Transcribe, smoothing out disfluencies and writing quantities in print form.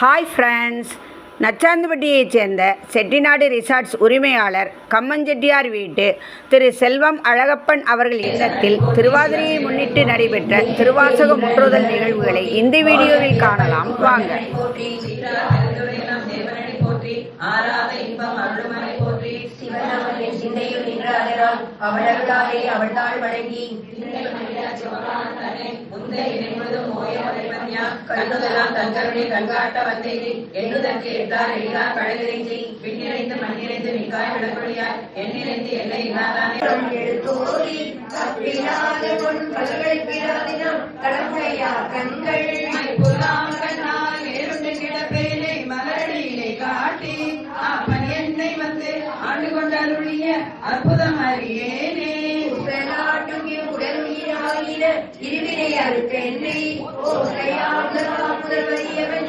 Hi friends, நச்சாந்துப்பட்டியைச் சேர்ந்த Chettinad resorts உரிமையாளர் கம்மஞ்செட்டியார் வீட்டு திரு செல்வம் அழகப்பன் அவர்கள் இல்லத்தில் திருவாதிரையை முன்னிட்டு நடைபெற்ற திருவாசக முற்றுதல் நிகழ்வுகளை இந்த வீடியோவில் காணலாம். வாங்க. கண்ணுதலாம் தங்கருடைய கண்காட்ட வந்தேனே எண்ணுதற்கு எட்டார் எழிலார் பழகிறைஞ்சி விண்ணிறைந்து மண்ணிறைந்து மிக்காய் விளக்கொழியார் எண்ணிறைந்து எல்லை இல்லாதானே காட்டி அப்பன் என்னை வந்து ஆண்டு கொண்டாருடைய அற்புதம் அறியேனே இருவினை அறுத்த என்னை முதல்வரியவன்